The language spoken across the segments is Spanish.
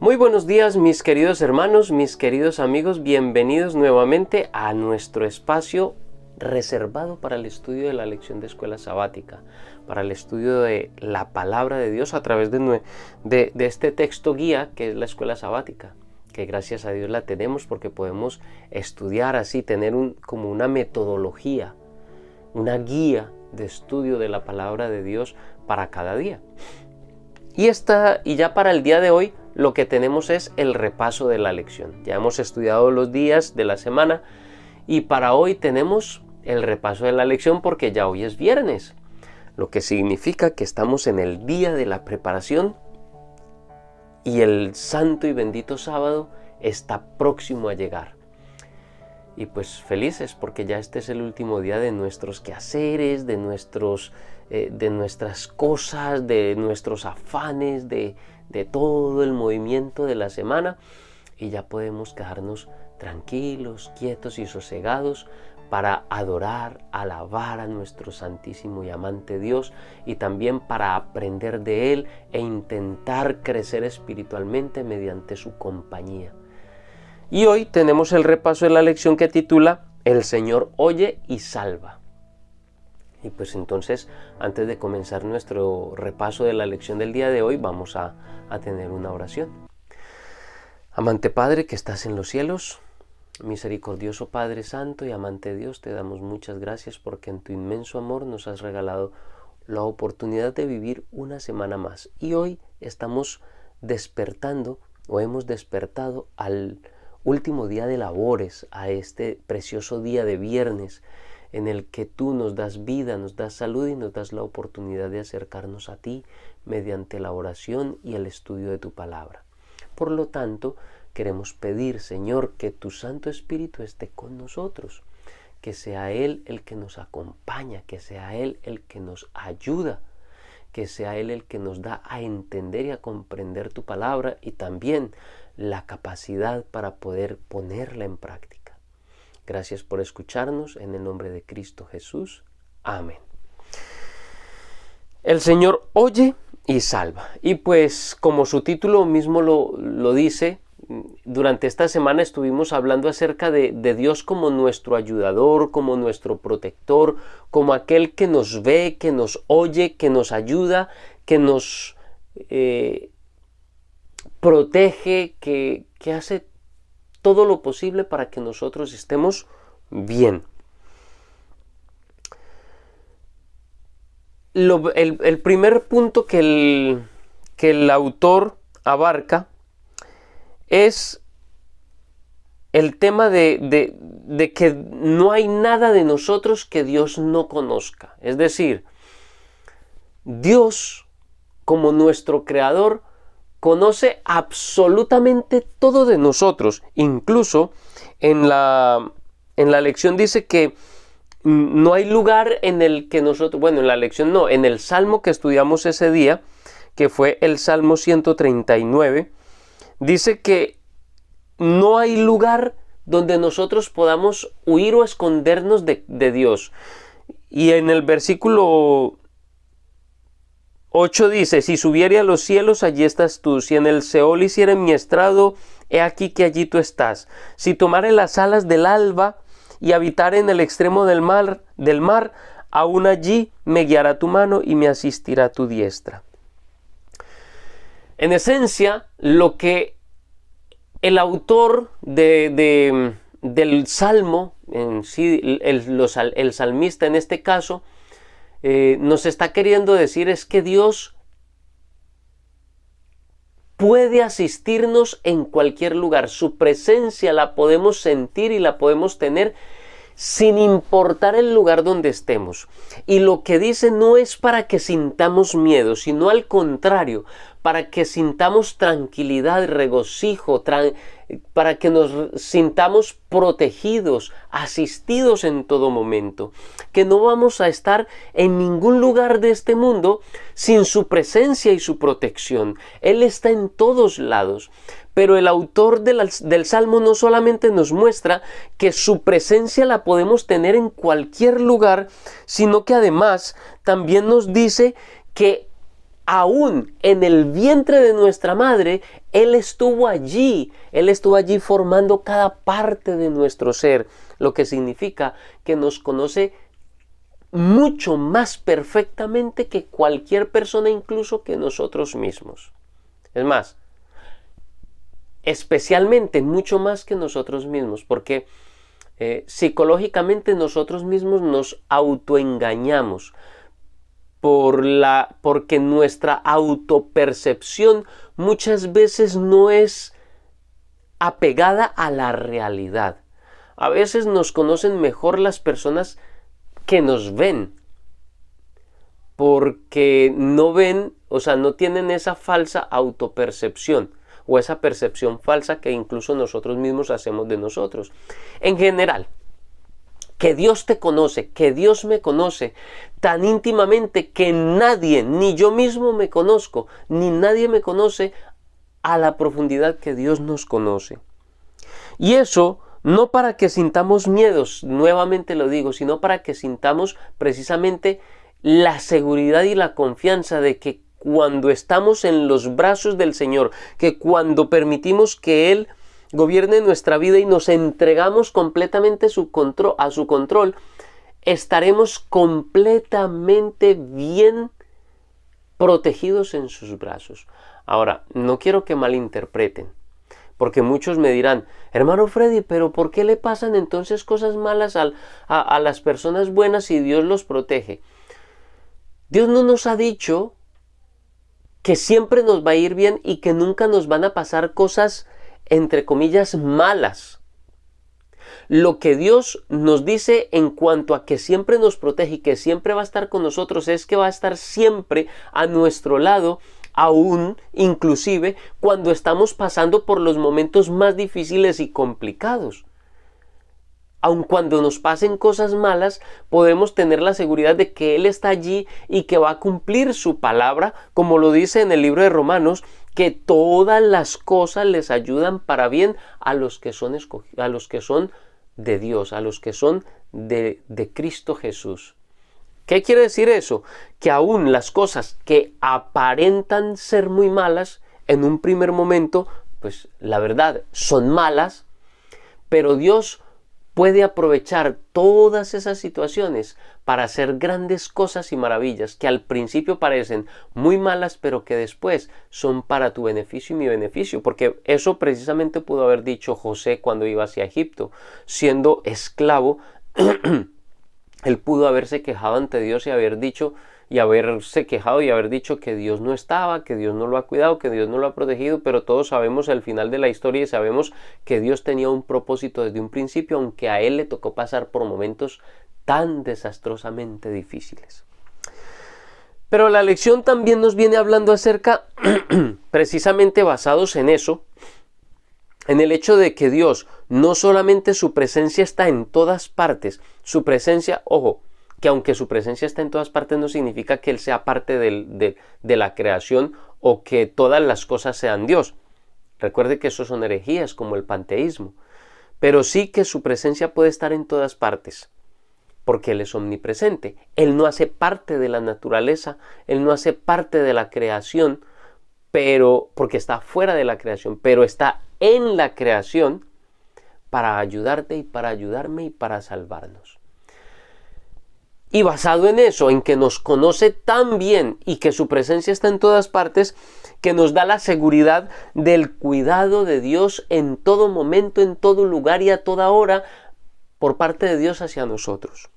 Muy buenos días, mis queridos hermanos, mis queridos amigos, bienvenidos nuevamente a nuestro espacio reservado para el estudio de la lección de escuela sabática, para el estudio de la palabra de Dios a través de este texto guía que es la escuela sabática, que gracias a Dios la tenemos porque podemos estudiar así, tener como una metodología, una guía de estudio de la palabra de Dios para cada día. Y ya para el día de hoy lo que tenemos es el repaso de la lección. Ya hemos estudiado los días de la semana y para hoy tenemos el repaso de la lección porque ya hoy es viernes, lo que significa que estamos en el día de la preparación y el santo y bendito sábado está próximo a llegar. Y pues felices porque ya este es el último día de nuestros quehaceres, de nuestras cosas, de nuestros afanes, de todo el movimiento de la semana, y ya podemos quedarnos tranquilos, quietos y sosegados para adorar, alabar a nuestro santísimo y amante Dios, y también para aprender de Él e intentar crecer espiritualmente mediante su compañía. Y hoy tenemos el repaso de la lección que titula El Señor oye y salva. Y pues entonces, antes de comenzar nuestro repaso de la lección del día de hoy, vamos a tener una oración. Amante Padre que estás en los cielos, misericordioso Padre Santo y amante Dios, te damos muchas gracias porque en tu inmenso amor nos has regalado la oportunidad de vivir una semana más. Y hoy estamos despertando o hemos despertado al último día de labores, a este precioso día de viernes, en el que tú nos das vida, nos das salud y nos das la oportunidad de acercarnos a ti mediante la oración y el estudio de tu palabra. Por lo tanto, queremos pedir, Señor, que tu Santo Espíritu esté con nosotros, que sea Él el que nos acompaña, que sea Él el que nos ayuda, que sea Él el que nos da a entender y a comprender tu palabra y también la capacidad para poder ponerla en práctica. Gracias por escucharnos en el nombre de Cristo Jesús. Amén. El Señor oye y salva. Y pues como su título mismo lo dice, durante esta semana estuvimos hablando acerca de Dios como nuestro ayudador, como nuestro protector, como aquel que nos ve, que nos oye, que nos ayuda, que nos protege, que hace todo lo posible para que nosotros estemos bien. El primer punto que el autor abarca es el tema de que no hay nada de nosotros que Dios no conozca. Es decir, Dios, como nuestro creador, conoce absolutamente todo de nosotros. Incluso en la lección dice que no hay lugar en el que nosotros, bueno, en la lección no, en el salmo que estudiamos ese día, que fue el Salmo 139, dice que no hay lugar donde nosotros podamos huir o escondernos de Dios. Y en el versículo 8 dice, si subiere a los cielos, allí estás tú. Si en el Seol hiciere mi estrado, he aquí que allí tú estás. Si tomare las alas del alba y habitare en el extremo del mar, aún allí me guiará tu mano y me asistirá tu diestra. En esencia, lo que el autor del Salmo, en sí, el salmista en este caso, nos está queriendo decir es que Dios puede asistirnos en cualquier lugar. Su presencia la podemos sentir y la podemos tener sin importar el lugar donde estemos. Y lo que dice no es para que sintamos miedo, sino al contrario, para que sintamos tranquilidad, regocijo, para que nos sintamos protegidos, asistidos en todo momento, que no vamos a estar en ningún lugar de este mundo sin su presencia y su protección. Él está en todos lados. Pero el autor del Salmo no solamente nos muestra que su presencia la podemos tener en cualquier lugar, sino que además también nos dice que aún en el vientre de nuestra madre, Él estuvo allí formando cada parte de nuestro ser, lo que significa que nos conoce mucho más perfectamente que cualquier persona, incluso que nosotros mismos. Es más, especialmente mucho más que nosotros mismos, porque psicológicamente nosotros mismos nos autoengañamos porque nuestra autopercepción muchas veces no es apegada a la realidad. A veces nos conocen mejor las personas que nos ven, porque no ven, o sea, no tienen esa falsa autopercepción o esa percepción falsa que incluso nosotros mismos hacemos de nosotros. En general, que Dios te conoce, que Dios me conoce tan íntimamente que nadie, ni yo mismo me conozco, ni nadie me conoce a la profundidad que Dios nos conoce. Y eso no para que sintamos miedos, nuevamente lo digo, sino para que sintamos precisamente la seguridad y la confianza de que cuando estamos en los brazos del Señor, que cuando permitimos que Él gobierne nuestra vida y nos entregamos completamente a su control, estaremos completamente bien protegidos en sus brazos. Ahora, no quiero que malinterpreten, porque muchos me dirán, hermano Freddy, pero ¿por qué le pasan entonces cosas malas a las personas buenas si Dios los protege? Dios no nos ha dicho que siempre nos va a ir bien y que nunca nos van a pasar cosas, entre comillas, malas. Lo que Dios nos dice en cuanto a que siempre nos protege y que siempre va a estar con nosotros es que va a estar siempre a nuestro lado, aún inclusive cuando estamos pasando por los momentos más difíciles y complicados. Aun cuando nos pasen cosas malas, podemos tener la seguridad de que Él está allí y que va a cumplir su palabra, como lo dice en el libro de Romanos, que todas las cosas les ayudan para bien a los que son de Dios, a los que son de Cristo Jesús. ¿Qué quiere decir eso? Que aún las cosas que aparentan ser muy malas, en un primer momento, pues la verdad son malas, pero Dios puede aprovechar todas esas situaciones para hacer grandes cosas y maravillas que al principio parecen muy malas, pero que después son para tu beneficio y mi beneficio, porque eso precisamente pudo haber dicho José cuando iba hacia Egipto, siendo esclavo. Él pudo haberse quejado ante Dios y haberse quejado y haber dicho que Dios no estaba, que Dios no lo ha cuidado, que Dios no lo ha protegido, pero todos sabemos el final de la historia y sabemos que Dios tenía un propósito desde un principio, aunque a Él le tocó pasar por momentos tan desastrosamente difíciles. Pero la lección también nos viene hablando acerca, precisamente basados en eso, en el hecho de que Dios, no solamente su presencia está en todas partes, su presencia, ojo, que aunque su presencia está en todas partes no significa que Él sea parte de la creación o que todas las cosas sean Dios. Recuerde que eso son herejías como el panteísmo, pero sí que su presencia puede estar en todas partes, porque Él es omnipresente. Él no hace parte de la naturaleza, Él no hace parte de la creación, pero porque está fuera de la creación, pero está en la creación para ayudarte y para ayudarme y para salvarnos. Y basado en eso, en que nos conoce tan bien y que su presencia está en todas partes, que nos da la seguridad del cuidado de Dios en todo momento, en todo lugar y a toda hora por parte de Dios hacia nosotros.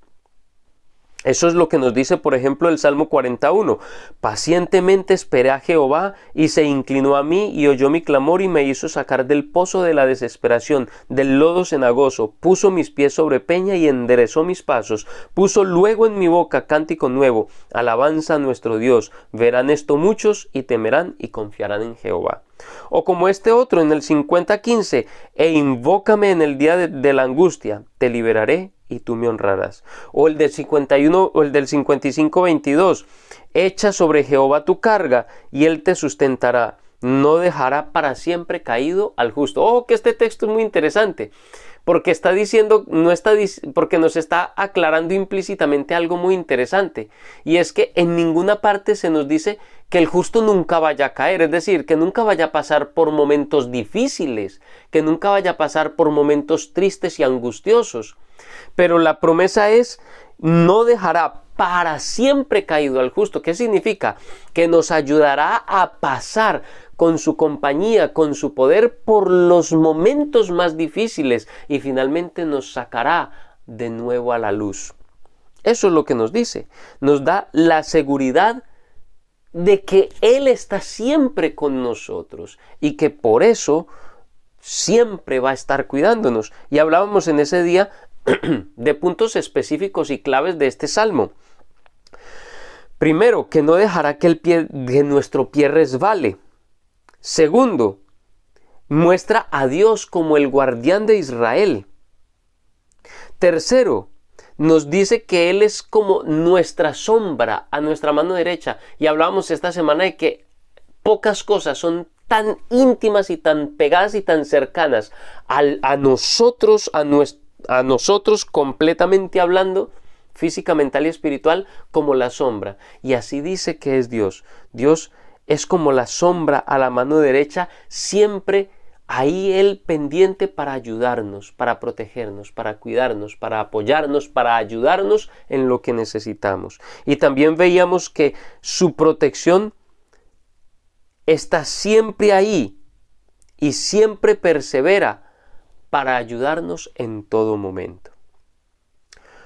Eso es lo que nos dice, por ejemplo, el Salmo 41. Pacientemente esperé a Jehová y se inclinó a mí y oyó mi clamor y me hizo sacar del pozo de la desesperación, del lodo cenagoso. Puso mis pies sobre peña y enderezó mis pasos. Puso luego en mi boca cántico nuevo, alabanza a nuestro Dios. Verán esto muchos y temerán y confiarán en Jehová. O como este otro en el 50:15, e invócame en el día de la angustia, te liberaré y tú me honrarás. O el del 51 o el del 55:22, echa sobre Jehová tu carga y él te sustentará, no dejará para siempre caído al justo. Ojo que este texto es muy interesante, porque está diciendo, porque nos está aclarando implícitamente algo muy interesante, y es que en ninguna parte se nos dice que el justo nunca vaya a caer, es decir, que nunca vaya a pasar por momentos difíciles, que nunca vaya a pasar por momentos tristes y angustiosos. Pero la promesa es, no dejará para siempre caído al justo. ¿Qué significa? Que nos ayudará a pasar con su compañía, con su poder por los momentos más difíciles y finalmente nos sacará de nuevo a la luz. Eso es lo que nos dice. Nos da la seguridad de que Él está siempre con nosotros y que por eso siempre va a estar cuidándonos. Y hablábamos en ese día de puntos específicos y claves de este salmo. Primero, que no dejará que nuestro pie resbale. Segundo, muestra a Dios como el guardián de Israel. Tercero, nos dice que Él es como nuestra sombra a nuestra mano derecha. Y hablábamos esta semana de que pocas cosas son tan íntimas y tan pegadas y tan cercanas a nosotros completamente hablando, física, mental y espiritual, como la sombra. Y así dice que es Dios. Dios es como la sombra a la mano derecha, siempre ahí Él pendiente para ayudarnos, para protegernos, para cuidarnos, para apoyarnos, para ayudarnos en lo que necesitamos. Y también veíamos que su protección está siempre ahí y siempre persevera para ayudarnos en todo momento.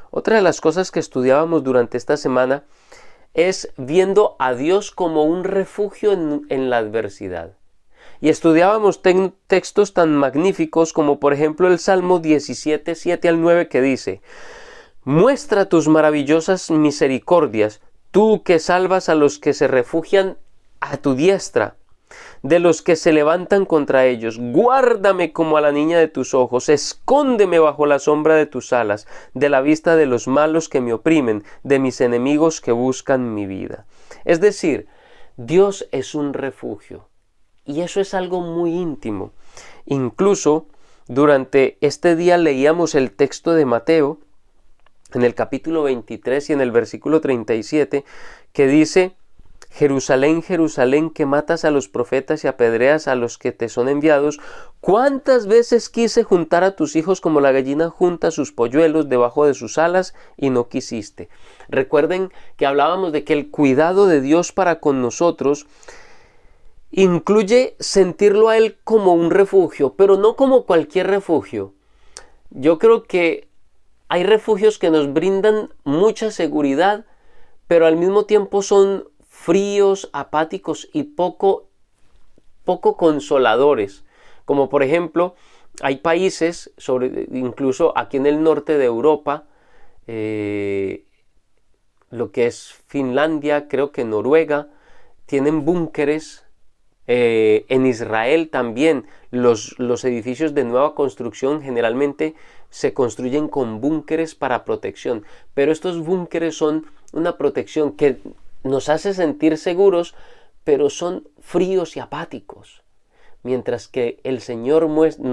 Otra de las cosas que estudiábamos durante esta semana es viendo a Dios como un refugio en la adversidad. Y estudiábamos textos tan magníficos como por ejemplo el Salmo 17, 7 al 9 que dice: muestra tus maravillosas misericordias, tú que salvas a los que se refugian a tu diestra, de los que se levantan contra ellos. Guárdame como a la niña de tus ojos, escóndeme bajo la sombra de tus alas, de la vista de los malos que me oprimen, de mis enemigos que buscan mi vida. Es decir, Dios es un refugio. Y eso es algo muy íntimo. Incluso durante este día leíamos el texto de Mateo, en el capítulo 23 y en el versículo 37, que dice: Jerusalén, Jerusalén, que matas a los profetas y apedreas a los que te son enviados, ¿cuántas veces quise juntar a tus hijos como la gallina junta sus polluelos debajo de sus alas y no quisiste? Recuerden que hablábamos de que el cuidado de Dios para con nosotros incluye sentirlo a Él como un refugio, pero no como cualquier refugio. Yo creo que hay refugios que nos brindan mucha seguridad, pero al mismo tiempo son fríos, apáticos y poco consoladores. Como por ejemplo, hay países, incluso aquí en el norte de Europa, lo que es Finlandia, creo que Noruega, tienen búnkeres. En Israel también los edificios de nueva construcción generalmente se construyen con búnkeres para protección, pero estos búnkeres son una protección que nos hace sentir seguros, pero son fríos y apáticos, mientras que el Señor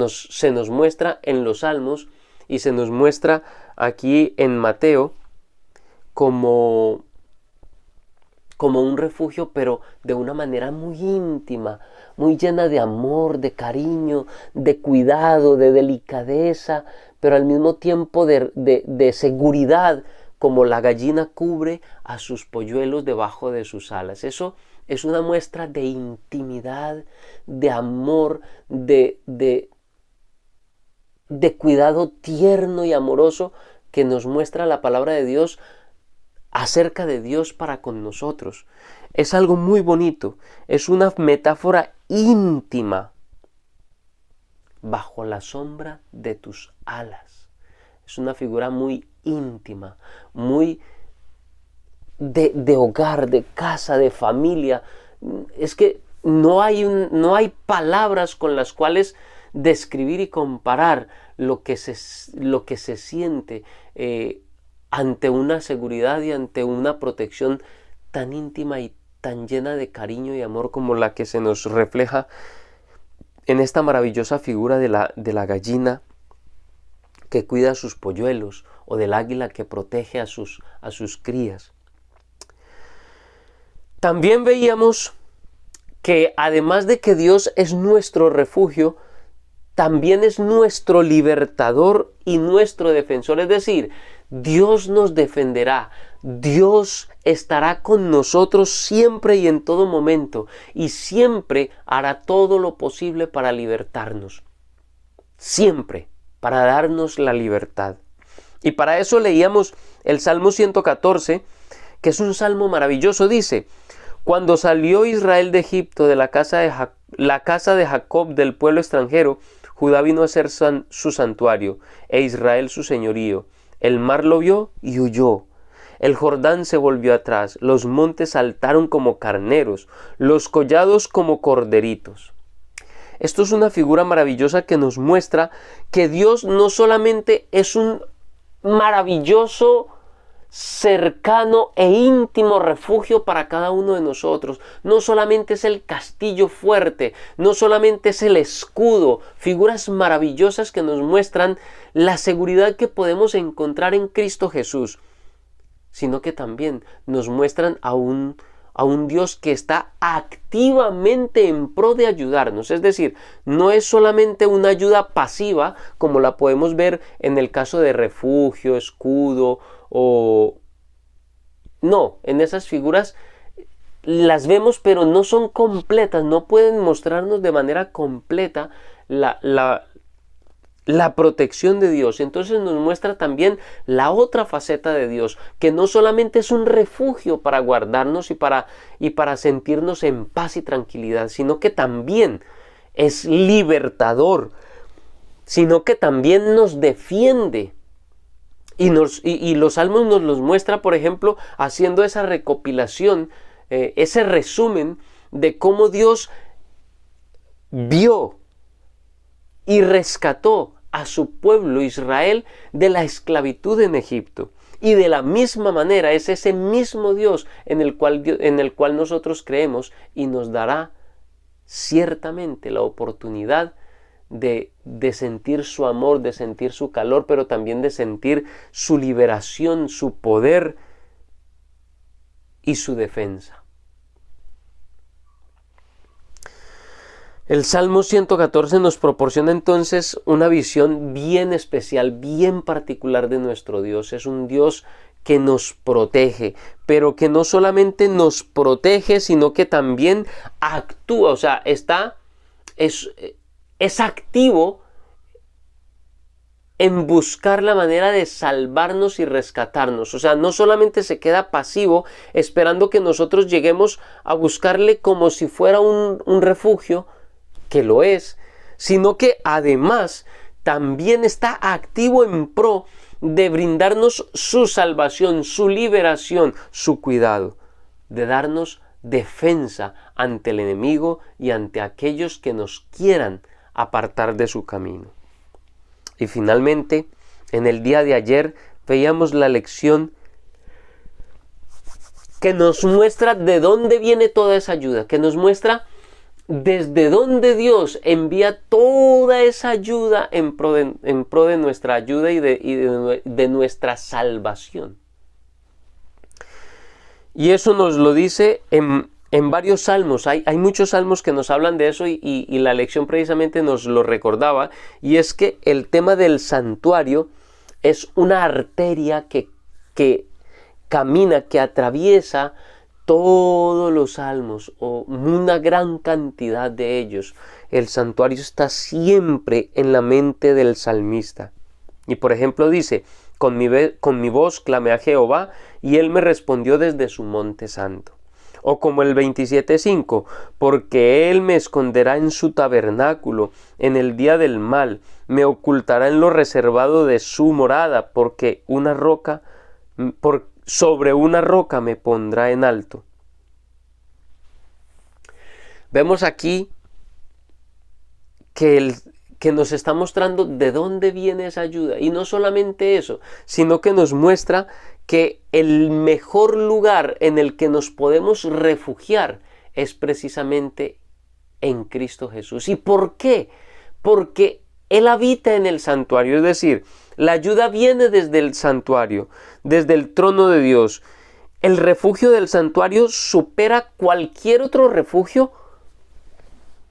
se nos muestra en los Salmos y se nos muestra aquí en Mateo como un refugio, pero de una manera muy íntima, muy llena de amor, de cariño, de cuidado, de delicadeza, pero al mismo tiempo de seguridad, como la gallina cubre a sus polluelos debajo de sus alas. Eso es una muestra de intimidad, de amor, de cuidado tierno y amoroso que nos muestra la palabra de Dios acerca de Dios para con nosotros. Es algo muy bonito, es una metáfora íntima. Bajo la sombra de tus alas. Es una figura muy íntima, muy de hogar, de casa, de familia. Es que no hay palabras con las cuales describir y comparar lo que se siente ante una seguridad y ante una protección tan íntima y tan llena de cariño y amor como la que se nos refleja en esta maravillosa figura de la gallina que cuida a sus polluelos o del águila que protege a sus crías. También veíamos que además de que Dios es nuestro refugio, también es nuestro libertador y nuestro defensor. Es decir, Dios nos defenderá, Dios estará con nosotros siempre y en todo momento, y siempre hará todo lo posible para libertarnos. Siempre, para darnos la libertad. Y para eso leíamos el Salmo 114, que es un salmo maravilloso. Dice: cuando salió Israel de Egipto, de la casa de Jacob, del pueblo extranjero, Judá vino a ser su santuario, e Israel su señorío. El mar lo vio y huyó. El Jordán se volvió atrás, los montes saltaron como carneros, los collados como corderitos. Esto es una figura maravillosa que nos muestra que Dios no solamente es un maravilloso, cercano e íntimo refugio para cada uno de nosotros, no solamente es el castillo fuerte, no solamente es el escudo, figuras maravillosas que nos muestran la seguridad que podemos encontrar en Cristo Jesús, sino que también nos muestran a un Dios que está activamente en pro de ayudarnos. Es decir, no es solamente una ayuda pasiva, como la podemos ver en el caso de refugio, escudo, no, en esas figuras las vemos, pero no son completas, no pueden mostrarnos de manera completa la protección de Dios. Entonces nos muestra también la otra faceta de Dios, que no solamente es un refugio para guardarnos y para sentirnos en paz y tranquilidad, sino que también es libertador, sino que también nos defiende. Y los salmos nos los muestra, por ejemplo, haciendo esa recopilación, ese resumen de cómo Dios vio y rescató a su pueblo Israel de la esclavitud en Egipto. Y de la misma manera es ese mismo Dios en el cual nosotros creemos, y nos dará ciertamente la oportunidad de sentir su amor, de sentir su calor, pero también de sentir su liberación, su poder y su defensa. El Salmo 114 nos proporciona entonces una visión bien especial, bien particular de nuestro Dios. Es un Dios que nos protege, pero que no solamente nos protege, sino que también actúa, o sea, es activo en buscar la manera de salvarnos y rescatarnos. O sea, no solamente se queda pasivo esperando que nosotros lleguemos a buscarle como si fuera un refugio, que lo es, sino que además también está activo en pro de brindarnos su salvación, su liberación, su cuidado, de darnos defensa ante el enemigo y ante aquellos que nos quieran apartar de su camino. Y finalmente, en el día de ayer veíamos la lección que nos muestra de dónde viene toda esa ayuda, que nos muestra desde dónde Dios envía toda esa ayuda en pro de nuestra ayuda y de nuestra salvación. Y eso nos lo dice en varios salmos. Hay muchos salmos que nos hablan de eso y la lección precisamente nos lo recordaba, y es que el tema del santuario es una arteria que camina, que atraviesa todos los salmos, o una gran cantidad de ellos. El santuario está siempre en la mente del salmista. Y por ejemplo dice: con mi voz clamé a Jehová, y él me respondió desde su monte santo. O como el 27:5, porque él me esconderá en su tabernáculo en el día del mal, me ocultará en lo reservado de su morada, porque sobre una roca me pondrá en alto. Vemos aquí que nos está mostrando de dónde viene esa ayuda. Y no solamente eso, sino que nos muestra que el mejor lugar en el que nos podemos refugiar es precisamente en Cristo Jesús. ¿Y por qué? Porque Él habita en el santuario, es decir, la ayuda viene desde el santuario, desde el trono de Dios. el refugio del santuario supera cualquier otro refugio,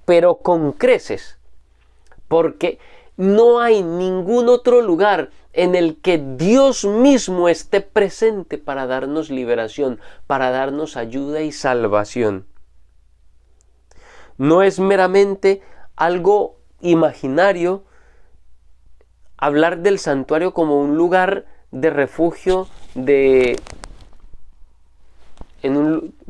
pero con creces, porque no hay ningún otro lugar en el que Dios mismo esté presente para darnos liberación, para darnos ayuda y salvación. No es meramente algo imaginario hablar del santuario como un lugar de refugio,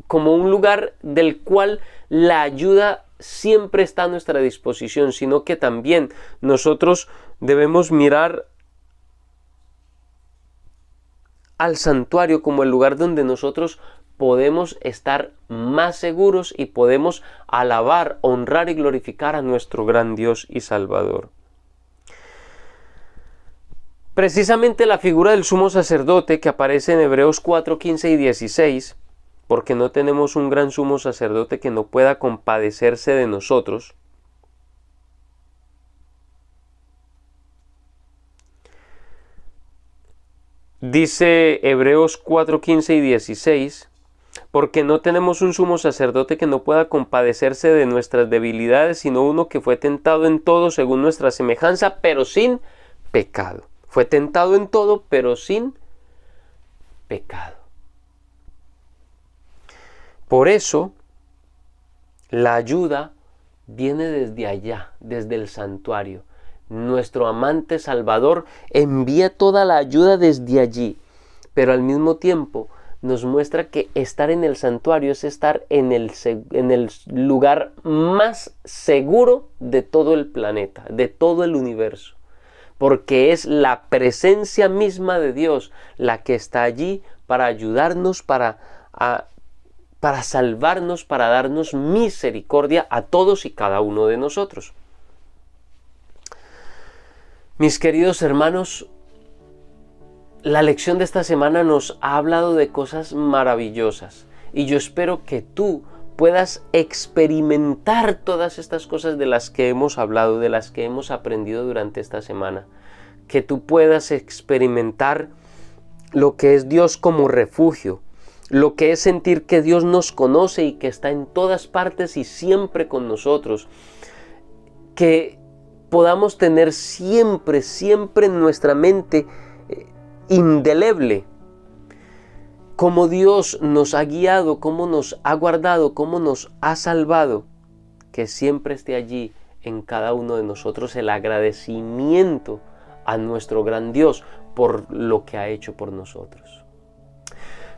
como un lugar del cual la ayuda siempre está a nuestra disposición, sino que también nosotros debemos mirar al santuario como el lugar donde nosotros podemos estar más seguros y podemos alabar, honrar y glorificar a nuestro gran Dios y Salvador. Precisamente la figura del sumo sacerdote que aparece en Hebreos 4, 15 y 16, porque no tenemos un gran sumo sacerdote que no pueda compadecerse de nosotros. Dice Hebreos 4, 15 y 16, porque no tenemos un sumo sacerdote que no pueda compadecerse de nuestras debilidades, sino uno que fue tentado en todo según nuestra semejanza, pero sin pecado. Fue tentado en todo, pero sin pecado. Por eso, la ayuda viene desde allá, desde el santuario. Nuestro amante Salvador envía toda la ayuda desde allí, pero al mismo tiempo nos muestra que estar en el santuario es estar en el lugar más seguro de todo el planeta, de todo el universo, porque es la presencia misma de Dios la que está allí para ayudarnos, para salvarnos, para darnos misericordia a todos y cada uno de nosotros. Mis queridos hermanos, la lección de esta semana nos ha hablado de cosas maravillosas y yo espero que tú puedas experimentar todas estas cosas de las que hemos hablado, de las que hemos aprendido durante esta semana. Que tú puedas experimentar lo que es Dios como refugio, lo que es sentir que Dios nos conoce y que está en todas partes y siempre con nosotros. Que podamos tener siempre en nuestra mente indeleble cómo Dios nos ha guiado, cómo nos ha guardado, cómo nos ha salvado, que siempre esté allí en cada uno de nosotros el agradecimiento a nuestro gran Dios por lo que ha hecho por nosotros.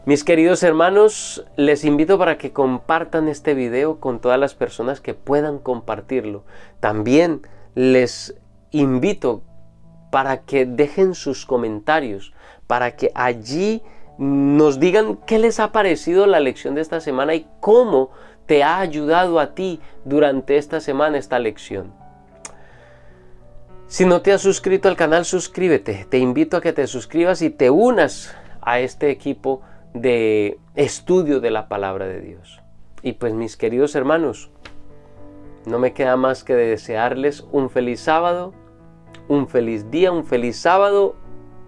Mis queridos hermanos, les invito para que compartan este video con todas las personas que puedan compartirlo. También les invito para que dejen sus comentarios, para que allí nos digan qué les ha parecido la lección de esta semana y cómo te ha ayudado a ti durante esta semana esta lección. Si no te has suscrito al canal, suscríbete. Te invito a que te suscribas y te unas a este equipo de estudio de la palabra de Dios. Y pues mis queridos hermanos, no me queda más que desearles un feliz sábado, un feliz día, un feliz sábado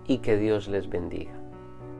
y que Dios les bendiga.